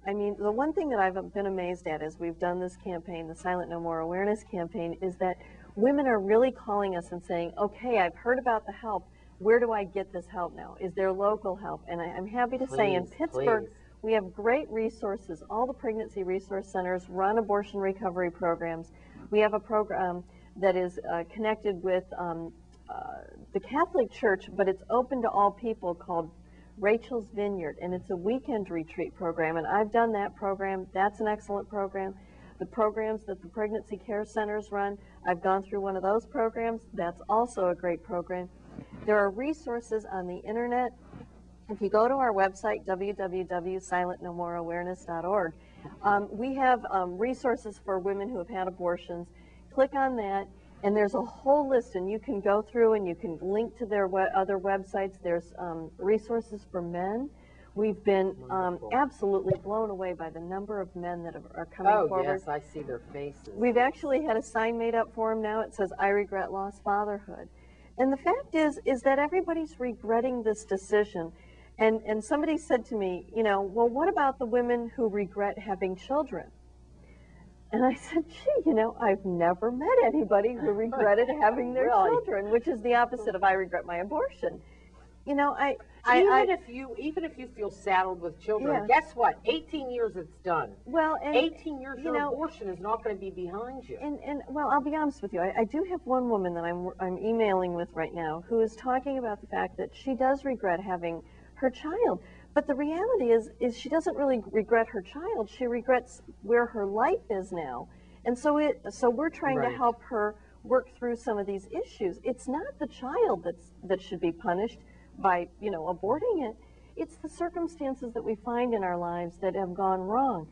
I mean, the one thing that I've been amazed at as we've done this campaign, the Silent No More Awareness campaign, is that women are really calling us and saying, okay, I've heard about the help. Where do I get this help now? Is there local help? And I'm happy to say in Pittsburgh, we have great resources. All the pregnancy resource centers run abortion recovery programs. We have a program that is connected with the Catholic Church, but it's open to all people, called Rachel's Vineyard, and it's a weekend retreat program, and I've done that program. That's an excellent program. The programs that the pregnancy care centers run, I've gone through one of those programs. That's also a great program. There are resources on the internet. If you go to our website, www.silentnomoroawareness.org, we have resources for women who have had abortions. Click on that, and there's a whole list, and you can go through and you can link to their other websites. There's resources for men. We've been absolutely blown away by the number of men that are coming forward. Oh, yes, I see their faces. We've actually had a sign made up for them now. It says, "I regret lost fatherhood." And the fact is that everybody's regretting this decision. And somebody said to me, you know, well, what about the women who regret having children? And I said, gee, you know, I've never met anybody who regretted having their children, which is the opposite of I regret my abortion. You know, even if you feel saddled with children, guess what? 18 years it's done. Well, 18 years your abortion is not going to be behind you. And well, I'll be honest with you. I do have one woman that I'm emailing with right now who is talking about the fact that she does regret having her child. But the reality is she doesn't really regret her child. She regrets where her life is now. And so we're trying to help her work through some of these issues. It's not the child that should be punished by, you know, aborting it. It's the circumstances that we find in our lives that have gone wrong.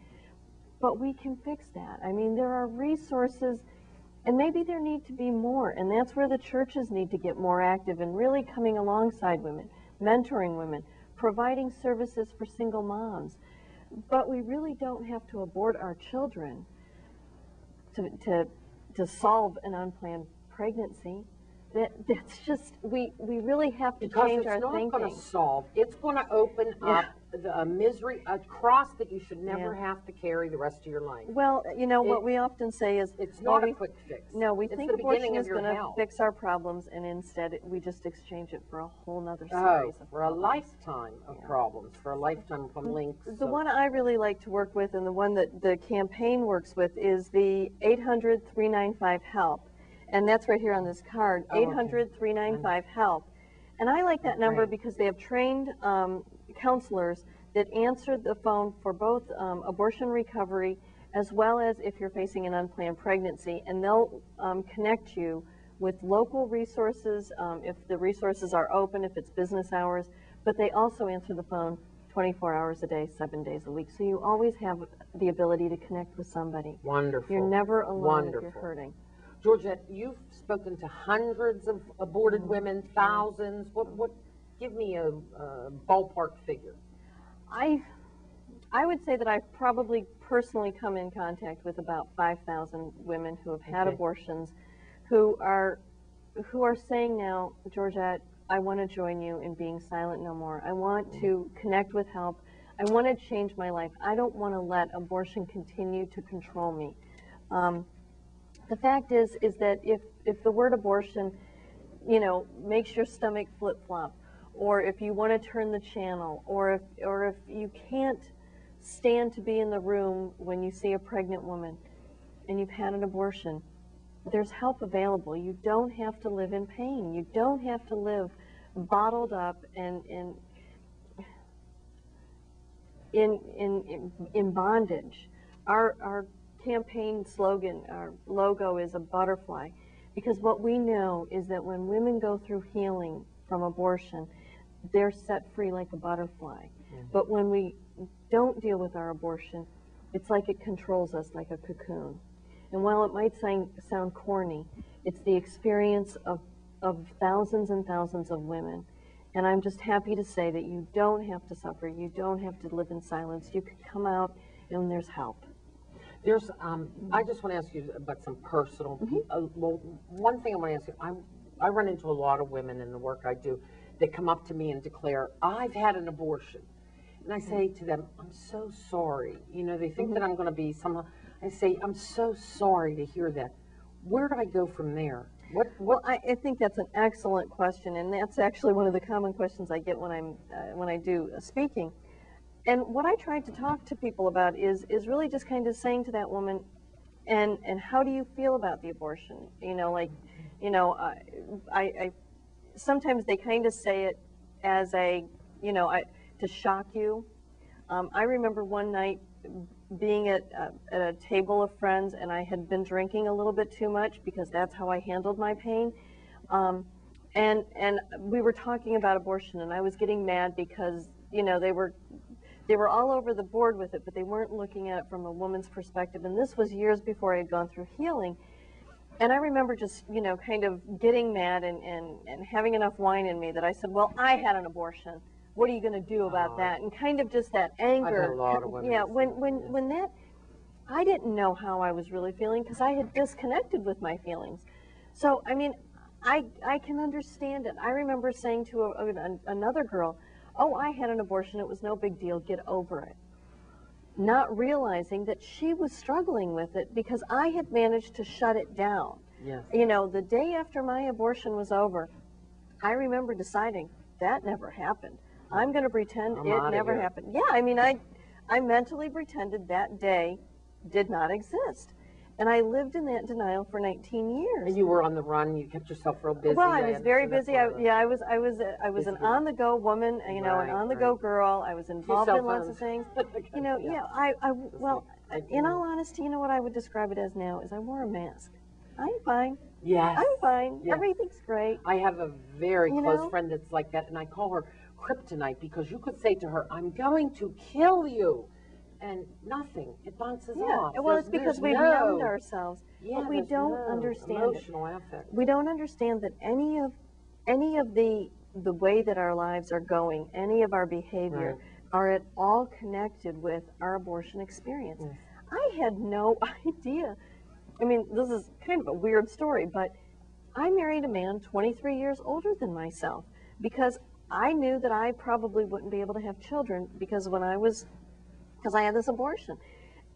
But we can fix that. I mean, there are resources, and maybe there need to be more, and that's where the churches need to get more active and really coming alongside women, mentoring women, providing services for single moms. But we really don't have to abort our children to solve an unplanned pregnancy. That's just, we really have to change our thinking. Because it's not going to solve, it's going to open up a misery, a cross that you should never have to carry the rest of your life. Well, you know, what we often say is, it's not a quick fix. No, we think abortion is going to fix our problems, and instead we just exchange it for a whole nother series of for a lifetime of problems, for a lifetime of links. The one I really like to work with, and the one that the campaign works with, is the 800-395-HELP. And that's right here on this card, 800-395-HELP. And I like that number because they have trained counselors that answer the phone for both abortion recovery as well as if you're facing an unplanned pregnancy. And they'll connect you with local resources if the resources are open, if it's business hours. But they also answer the phone 24 hours a day, 7 days a week. So you always have the ability to connect with somebody. Wonderful. You're never alone if you're hurting. Georgette, you've spoken to hundreds of aborted women, thousands. What? Give me a ballpark figure. I would say that I've probably personally come in contact with about 5,000 women who have had abortions, who are saying now, Georgette, I want to join you in being silent no more. I want to connect with help. I want to change my life. I don't want to let abortion continue to control me. The fact is that if the word abortion, you know, makes your stomach flip-flop, or if you want to turn the channel, or if you can't stand to be in the room when you see a pregnant woman and you've had an abortion, there's help available. You don't have to live in pain. You don't have to live bottled up and in bondage. Our campaign slogan, our logo, is a butterfly, because what we know is that when women go through healing from abortion, they're set free like a butterfly. But when we don't deal with our abortion, it's like it controls us like a cocoon. And while it might sound corny, it's the experience of thousands and thousands of women. And I'm just happy to say that you don't have to suffer. You don't have to live in silence. You can come out and there's help. There's, I just want to ask you about some personal, well, one thing I want to ask you, I run into a lot of women in the work I do that come up to me and declare, I've had an abortion. And I say to them, I'm so sorry. You know, they think that I'm going to be somehow. I say, I'm so sorry to hear that. Where do I go from there? Well, I think that's an excellent question, and that's actually one of the common questions I get when I do speaking. And what I try to talk to people about is really just kind of saying to that woman, and how do you feel about the abortion? You know, like, you know, I sometimes they kind of say it as a, you know, to shock you. I remember one night being at a table of friends, and I had been drinking a little bit too much because that's how I handled my pain. And we were talking about abortion, and I was getting mad because, you know, they were all over the board with it, but they weren't looking at it from a woman's perspective. And this was years before I had gone through healing. And I remember just, you know, kind of getting mad and having enough wine in me that I said, well, I had an abortion. What are you going to do about that? And kind of just that anger. I've had a lot of women. Yeah, when that, I didn't know how I was really feeling because I had disconnected with my feelings. So, I mean, I can understand it. I remember saying to another girl, oh, I had an abortion. It was no big deal. Get over it. Not realizing that she was struggling with it because I had managed to shut it down. Yes. You know, the day after my abortion was over, I remember deciding that never happened. I'm going to pretend it never happened. Yeah, I mean, I mentally pretended that day did not exist. And I lived in that denial for 19 years. And you were on the run. You kept yourself real busy. Well, I was very busy. I was an on-the-go woman, you know, an on-the-go girl. I was involved in lots of things. You know, well, in all honesty, you know what I would describe it as now is I wore a mask. I'm fine. Yes. I'm fine. Yes. Everything's great. I have a very close friend that's like that, and I call her kryptonite because you could say to her, I'm going to kill you. And nothing. It bounces off. Well, it's because we've numbed ourselves. Yeah, but we don't understand emotional affect. We don't understand that any of the way that our lives are going, any of our behavior, are at all connected with our abortion experience. I had no idea. I mean, this is kind of a weird story, but I married a man 23 years older than myself because I knew that I probably wouldn't be able to have children because I had this abortion.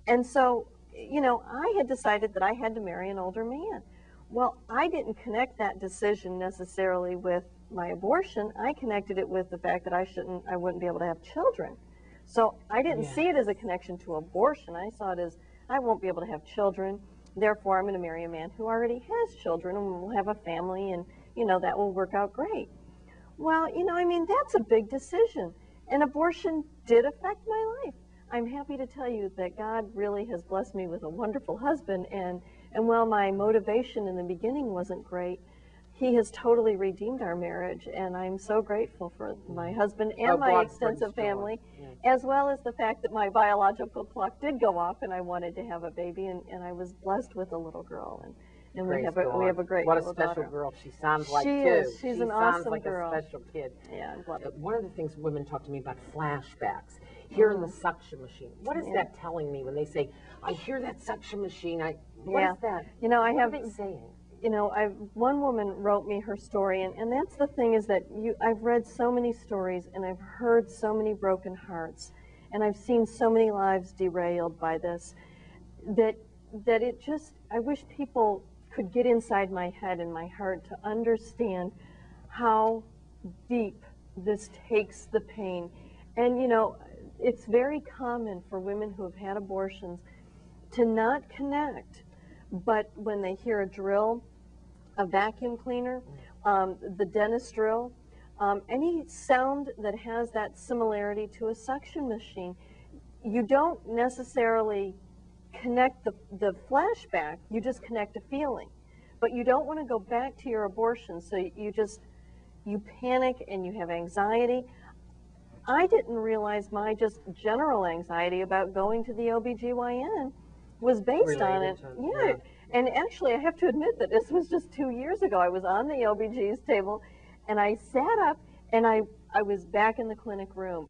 And so, you know, I had decided that I had to marry an older man. Well, I didn't connect that decision necessarily with my abortion. I connected it with the fact that I wouldn't be able to have children. So I didn't see it as a connection to abortion. I saw it as I won't be able to have children. Therefore, I'm going to marry a man who already has children and we'll have a family and, you know, that will work out great. Well, you know, I mean, that's a big decision. And abortion did affect my life. I'm happy to tell you that God really has blessed me with a wonderful husband, and while my motivation in the beginning wasn't great, he has totally redeemed our marriage, and I'm so grateful for my husband and my extensive family, as well as the fact that my biological clock did go off and I wanted to have a baby, and I was blessed with a little girl, and we have a great what little a special daughter. girl she sounds like, she too. Is. She's she an sounds awesome like girl. A special kid. Yeah, I love it. One of the things women talk to me about flashbacks. Hearing the suction machine. What is that telling me when they say, I hear that suction machine? What is that? You know, what are they saying? You know, one woman wrote me her story, and that's the thing is that I've read so many stories and I've heard so many broken hearts, and I've seen so many lives derailed by this, that it just, I wish people could get inside my head and my heart to understand how deep this takes the pain. And, you know, it's very common for women who have had abortions to not connect, but when they hear a drill, a vacuum cleaner, the dentist drill, any sound that has that similarity to a suction machine, you don't necessarily connect the flashback, you just connect a feeling. But you don't want to go back to your abortion, so you panic and you have anxiety. I didn't realize my just general anxiety about going to the OBGYN was based on it. Yeah. And actually, I have to admit that this was just 2 years ago. I was on the OBG's table, and I sat up, and I was back in the clinic room.